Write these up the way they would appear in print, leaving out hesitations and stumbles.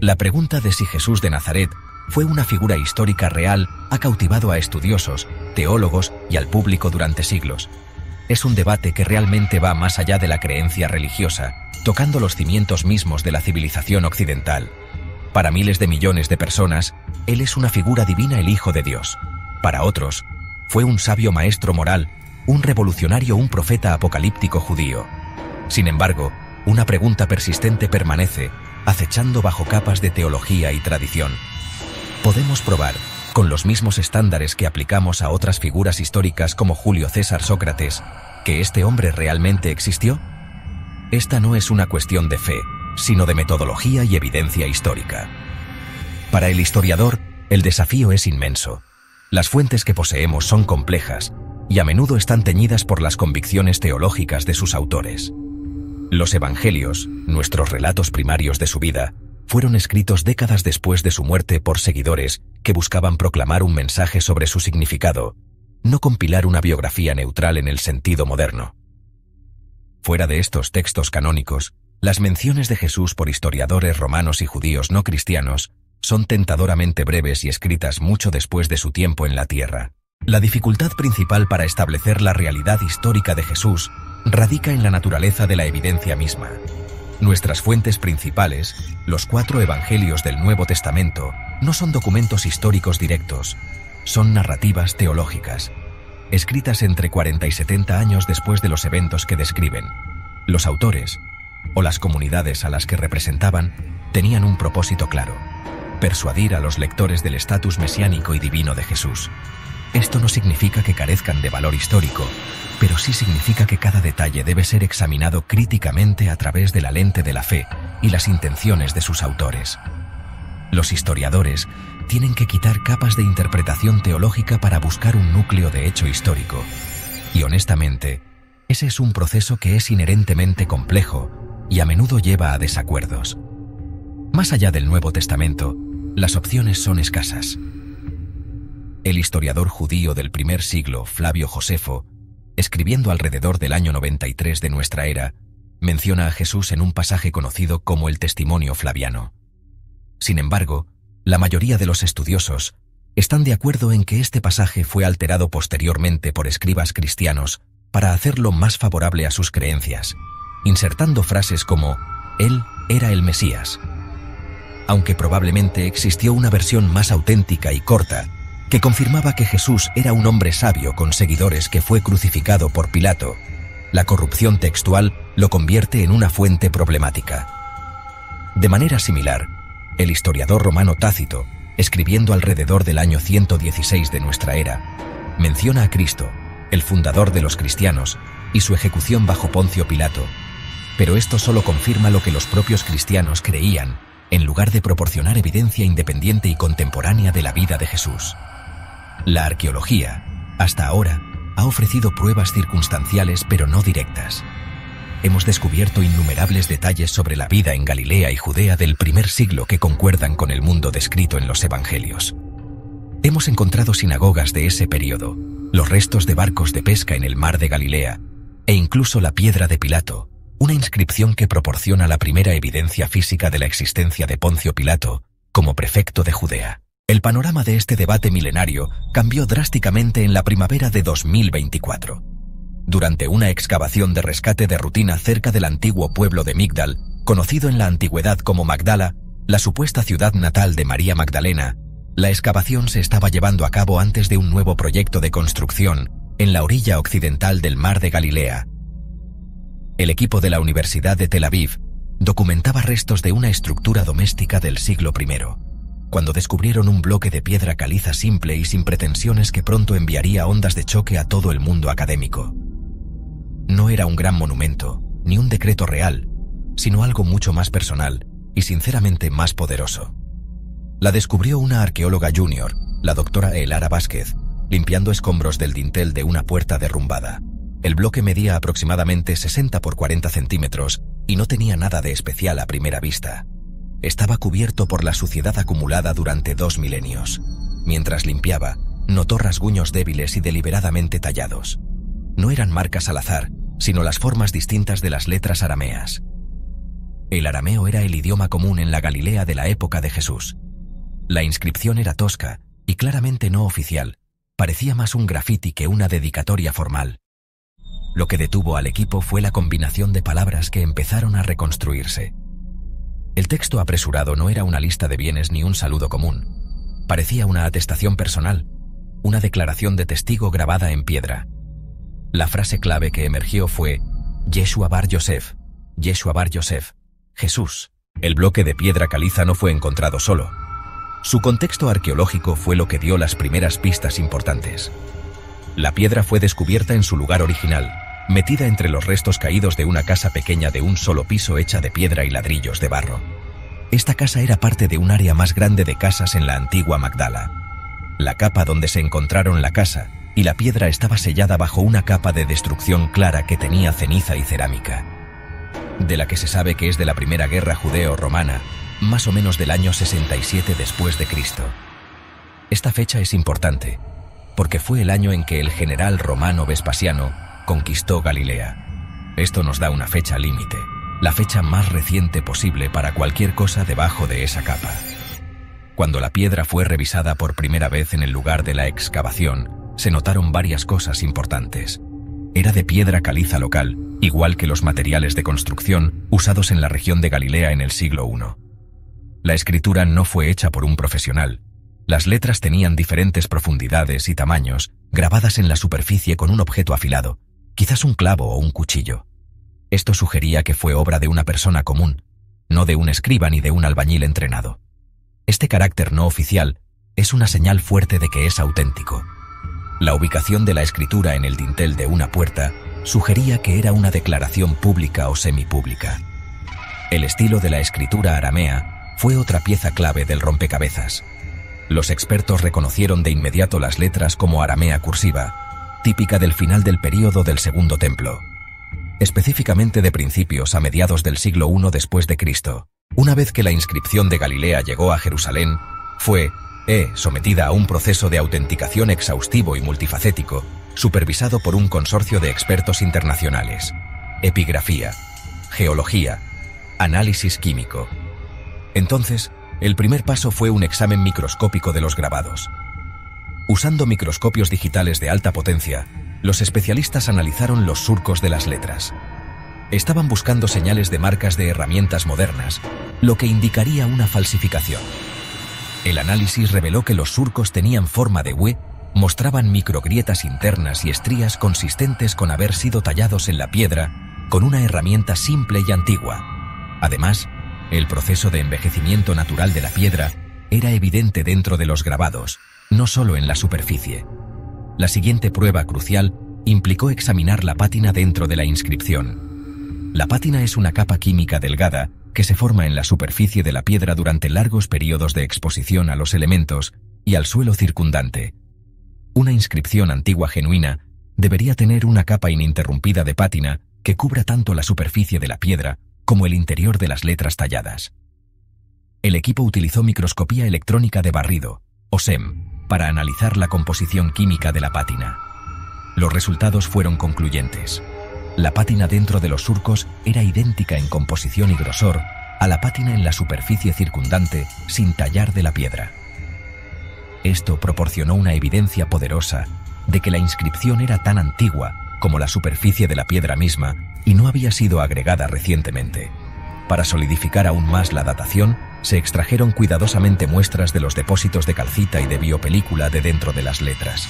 La pregunta de si Jesús de Nazaret fue una figura histórica real ha cautivado a estudiosos, teólogos y al público durante siglos. Es un debate que realmente va más allá de la creencia religiosa, tocando los cimientos mismos de la civilización occidental. Para miles de millones de personas, Él es una figura divina, el Hijo de Dios. Para otros, fue un sabio maestro moral, un revolucionario, un profeta apocalíptico judío. Sin embargo, una pregunta persistente permanece, acechando bajo capas de teología y tradición. ¿Podemos probar, con los mismos estándares que aplicamos a otras figuras históricas como Julio César, Sócrates, que este hombre realmente existió? Esta no es una cuestión de fe, sino de metodología y evidencia histórica. Para el historiador, el desafío es inmenso. Las fuentes que poseemos son complejas y a menudo están teñidas por las convicciones teológicas de sus autores. Los evangelios, nuestros relatos primarios de su vida, fueron escritos décadas después de su muerte por seguidores que buscaban proclamar un mensaje sobre su significado, no compilar una biografía neutral en el sentido moderno. Fuera de estos textos canónicos, las menciones de Jesús por historiadores romanos y judíos no cristianos son tentadoramente breves y escritas mucho después de su tiempo en la tierra. La dificultad principal para establecer la realidad histórica de Jesús radica en la naturaleza de la evidencia misma. Nuestras fuentes principales, los 4 evangelios del Nuevo Testamento, no son documentos históricos directos, son narrativas teológicas, escritas entre 40 y 70 años después de los eventos que describen. Los autores, o las comunidades a las que representaban, tenían un propósito claro: persuadir a los lectores del estatus mesiánico y divino de Jesús. Esto no significa que carezcan de valor histórico, pero sí significa que cada detalle debe ser examinado críticamente a través de la lente de la fe y las intenciones de sus autores. Los historiadores tienen que quitar capas de interpretación teológica para buscar un núcleo de hecho histórico. Y honestamente, ese es un proceso que es inherentemente complejo y a menudo lleva a desacuerdos. Más allá del Nuevo Testamento, las opciones son escasas. El historiador judío del primer siglo, Flavio Josefo, escribiendo alrededor del año 93 de nuestra era, menciona a Jesús en un pasaje conocido como el Testimonio Flaviano. Sin embargo, la mayoría de los estudiosos están de acuerdo en que este pasaje fue alterado posteriormente por escribas cristianos para hacerlo más favorable a sus creencias, insertando frases como «Él era el Mesías». Aunque probablemente existió una versión más auténtica y corta, que confirmaba que Jesús era un hombre sabio con seguidores que fue crucificado por Pilato, la corrupción textual lo convierte en una fuente problemática. De manera similar, el historiador romano Tácito, escribiendo alrededor del año 116 de nuestra era, menciona a Cristo, el fundador de los cristianos, y su ejecución bajo Poncio Pilato, pero esto solo confirma lo que los propios cristianos creían, en lugar de proporcionar evidencia independiente y contemporánea de la vida de Jesús. La arqueología, hasta ahora, ha ofrecido pruebas circunstanciales pero no directas. Hemos descubierto innumerables detalles sobre la vida en Galilea y Judea del primer siglo que concuerdan con el mundo descrito en los evangelios. Hemos encontrado sinagogas de ese periodo, los restos de barcos de pesca en el mar de Galilea, e incluso la piedra de Pilato, una inscripción que proporciona la primera evidencia física de la existencia de Poncio Pilato como prefecto de Judea. El panorama de este debate milenario cambió drásticamente en la primavera de 2024. Durante una excavación de rescate de rutina cerca del antiguo pueblo de Migdal, conocido en la antigüedad como Magdala, la supuesta ciudad natal de María Magdalena, la excavación se estaba llevando a cabo antes de un nuevo proyecto de construcción en la orilla occidental del mar de Galilea. El equipo de la Universidad de Tel Aviv documentaba restos de una estructura doméstica del siglo I, cuando descubrieron un bloque de piedra caliza simple y sin pretensiones que pronto enviaría ondas de choque a todo el mundo académico. No era un gran monumento, ni un decreto real, sino algo mucho más personal y sinceramente más poderoso. La descubrió una arqueóloga junior, la doctora Elara Vázquez, limpiando escombros del dintel de una puerta derrumbada. El bloque medía aproximadamente 60 por 40 centímetros y no tenía nada de especial a primera vista. Estaba cubierto por la suciedad acumulada durante 2 milenios. Mientras limpiaba, notó rasguños débiles y deliberadamente tallados. No eran marcas al azar, sino las formas distintas de las letras arameas. El arameo era el idioma común en la Galilea de la época de Jesús. La inscripción era tosca y claramente no oficial. Parecía más un grafiti que una dedicatoria formal. Lo que detuvo al equipo fue la combinación de palabras que empezaron a reconstruirse. El texto apresurado no era una lista de bienes ni un saludo común. Parecía una atestación personal, una declaración de testigo grabada en piedra. La frase clave que emergió fue Yeshua bar Yosef, Yeshua bar Yosef, Jesús. El bloque de piedra caliza no fue encontrado solo. Su contexto arqueológico fue lo que dio las primeras pistas importantes. La piedra fue descubierta en su lugar original, metida entre los restos caídos de una casa pequeña de un solo piso hecha de piedra y ladrillos de barro. Esta casa era parte de un área más grande de casas en la antigua Magdala. La capa donde se encontraron la casa y la piedra estaba sellada bajo una capa de destrucción clara que tenía ceniza y cerámica, de la que se sabe que es de la primera guerra judeo-romana, más o menos del año 67 después de Cristo. Esta fecha es importante, porque fue el año en que el general romano Vespasiano conquistó Galilea. Esto nos da una fecha límite, la fecha más reciente posible para cualquier cosa debajo de esa capa. Cuando la piedra fue revisada por primera vez en el lugar de la excavación, se notaron varias cosas importantes. Era de piedra caliza local, igual que los materiales de construcción usados en la región de Galilea en el siglo I. La escritura no fue hecha por un profesional. Las letras tenían diferentes profundidades y tamaños, grabadas en la superficie con un objeto afilado, quizás un clavo o un cuchillo. Esto sugería que fue obra de una persona común, no de un escriba ni de un albañil entrenado. Este carácter no oficial es una señal fuerte de que es auténtico. La ubicación de la escritura en el dintel de una puerta sugería que era una declaración pública o semipública. El estilo de la escritura aramea fue otra pieza clave del rompecabezas. Los expertos reconocieron de inmediato las letras como aramea cursiva, típica del final del período del Segundo Templo, específicamente de principios a mediados del siglo I después de Cristo. Una vez que la inscripción de Galilea llegó a Jerusalén, fue sometida a un proceso de autenticación exhaustivo y multifacético, supervisado por un consorcio de expertos internacionales: epigrafía, geología, análisis químico. Entonces, el primer paso fue un examen microscópico de los grabados. Usando microscopios digitales de alta potencia, los especialistas analizaron los surcos de las letras. Estaban buscando señales de marcas de herramientas modernas, lo que indicaría una falsificación. El análisis reveló que los surcos tenían forma de V, mostraban microgrietas internas y estrías consistentes con haber sido tallados en la piedra con una herramienta simple y antigua. Además, el proceso de envejecimiento natural de la piedra era evidente dentro de los grabados, no solo en la superficie. La siguiente prueba crucial implicó examinar la pátina dentro de la inscripción. La pátina es una capa química delgada que se forma en la superficie de la piedra durante largos periodos de exposición a los elementos y al suelo circundante. Una inscripción antigua genuina debería tener una capa ininterrumpida de pátina que cubra tanto la superficie de la piedra como el interior de las letras talladas. El equipo utilizó microscopía electrónica de barrido, o SEM, para analizar la composición química de la pátina. Los resultados fueron concluyentes. La pátina dentro de los surcos era idéntica en composición y grosor a la pátina en la superficie circundante sin tallar de la piedra. Esto proporcionó una evidencia poderosa de que la inscripción era tan antigua como la superficie de la piedra misma y no había sido agregada recientemente. Para solidificar aún más la datación, se extrajeron cuidadosamente muestras de los depósitos de calcita y de biopelícula de dentro de las letras.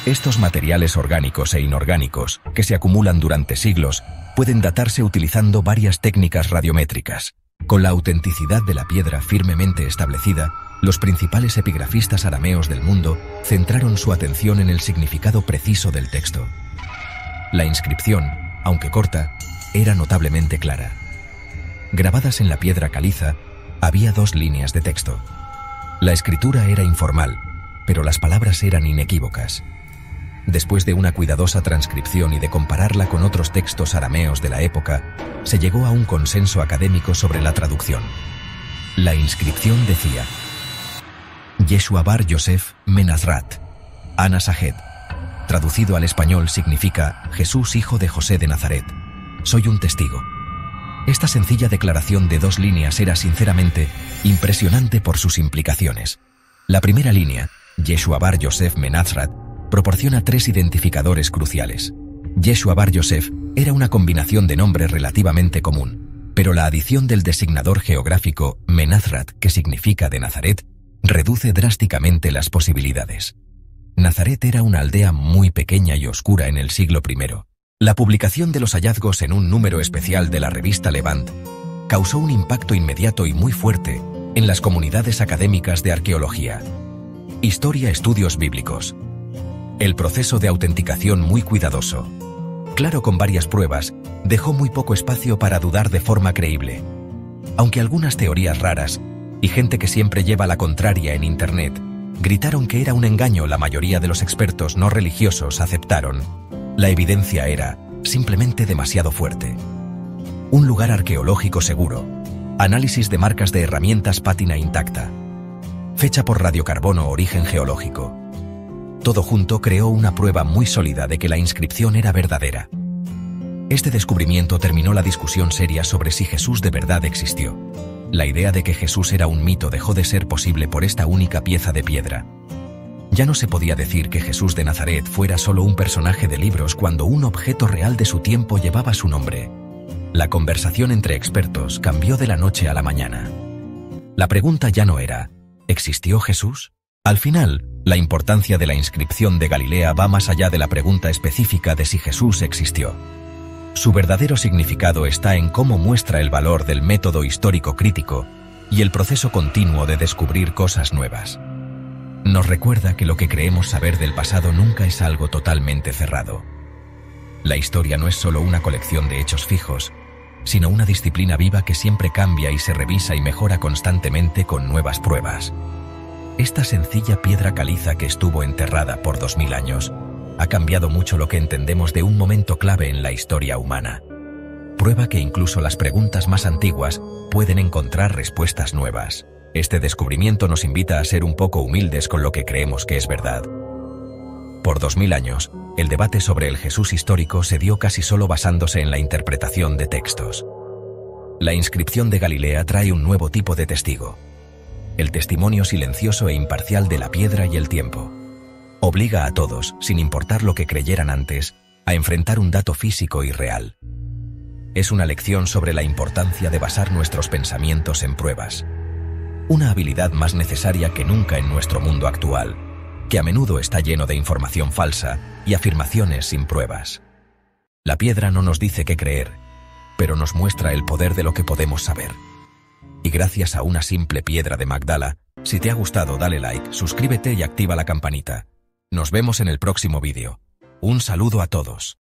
Estos materiales orgánicos e inorgánicos, que se acumulan durante siglos, pueden datarse utilizando varias técnicas radiométricas. Con la autenticidad de la piedra firmemente establecida, los principales epigrafistas arameos del mundo centraron su atención en el significado preciso del texto. La inscripción, aunque corta, era notablemente clara. Grabadas en la piedra caliza, había 2 líneas de texto. La escritura era informal, pero las palabras eran inequívocas. Después de una cuidadosa transcripción y de compararla con otros textos arameos de la época, se llegó a un consenso académico sobre la traducción. La inscripción decía: Yeshua bar Yosef Menazrat, Ana Sahed. Traducido al español significa Jesús hijo de José de Nazaret. Soy un testigo. Esta sencilla declaración de 2 líneas era sinceramente impresionante por sus implicaciones. La primera línea, Yeshua bar Yosef Menazrat, proporciona 3 identificadores cruciales. Yeshua bar Yosef era una combinación de nombres relativamente común, pero la adición del designador geográfico Menazrat, que significa de Nazaret, reduce drásticamente las posibilidades. Nazaret era una aldea muy pequeña y oscura en el siglo I. La publicación de los hallazgos en un número especial de la revista Levant causó un impacto inmediato y muy fuerte en las comunidades académicas de arqueología. Historia, estudios bíblicos. El proceso de autenticación muy cuidadoso, claro con varias pruebas, dejó muy poco espacio para dudar de forma creíble. Aunque algunas teorías raras y gente que siempre lleva la contraria en Internet gritaron que era un engaño, la mayoría de los expertos no religiosos aceptaron. La evidencia era simplemente demasiado fuerte. Un lugar arqueológico seguro. Análisis de marcas de herramientas pátina intacta. Fecha por radiocarbono, origen geológico. Todo junto creó una prueba muy sólida de que la inscripción era verdadera. Este descubrimiento terminó la discusión seria sobre si Jesús de verdad existió. La idea de que Jesús era un mito dejó de ser posible por esta única pieza de piedra. Ya no se podía decir que Jesús de Nazaret fuera solo un personaje de libros cuando un objeto real de su tiempo llevaba su nombre. La conversación entre expertos cambió de la noche a la mañana. La pregunta ya no era, ¿existió Jesús? Al final, la importancia de la inscripción de Galilea va más allá de la pregunta específica de si Jesús existió. Su verdadero significado está en cómo muestra el valor del método histórico crítico y el proceso continuo de descubrir cosas nuevas. Nos recuerda que lo que creemos saber del pasado nunca es algo totalmente cerrado. La historia no es solo una colección de hechos fijos, sino una disciplina viva que siempre cambia y se revisa y mejora constantemente con nuevas pruebas. Esta sencilla piedra caliza que estuvo enterrada por 2000 años ha cambiado mucho lo que entendemos de un momento clave en la historia humana. Prueba que incluso las preguntas más antiguas pueden encontrar respuestas nuevas. Este descubrimiento nos invita a ser un poco humildes con lo que creemos que es verdad. Por 2000 años, el debate sobre el Jesús histórico se dio casi solo basándose en la interpretación de textos. La inscripción de Galilea trae un nuevo tipo de testigo. El testimonio silencioso e imparcial de la piedra y el tiempo. Obliga a todos, sin importar lo que creyeran antes, a enfrentar un dato físico y real. Es una lección sobre la importancia de basar nuestros pensamientos en pruebas. Una habilidad más necesaria que nunca en nuestro mundo actual, que a menudo está lleno de información falsa y afirmaciones sin pruebas. La piedra no nos dice qué creer, pero nos muestra el poder de lo que podemos saber. Y gracias a una simple piedra de Magdala, si te ha gustado dale like, suscríbete y activa la campanita. Nos vemos en el próximo vídeo. Un saludo a todos.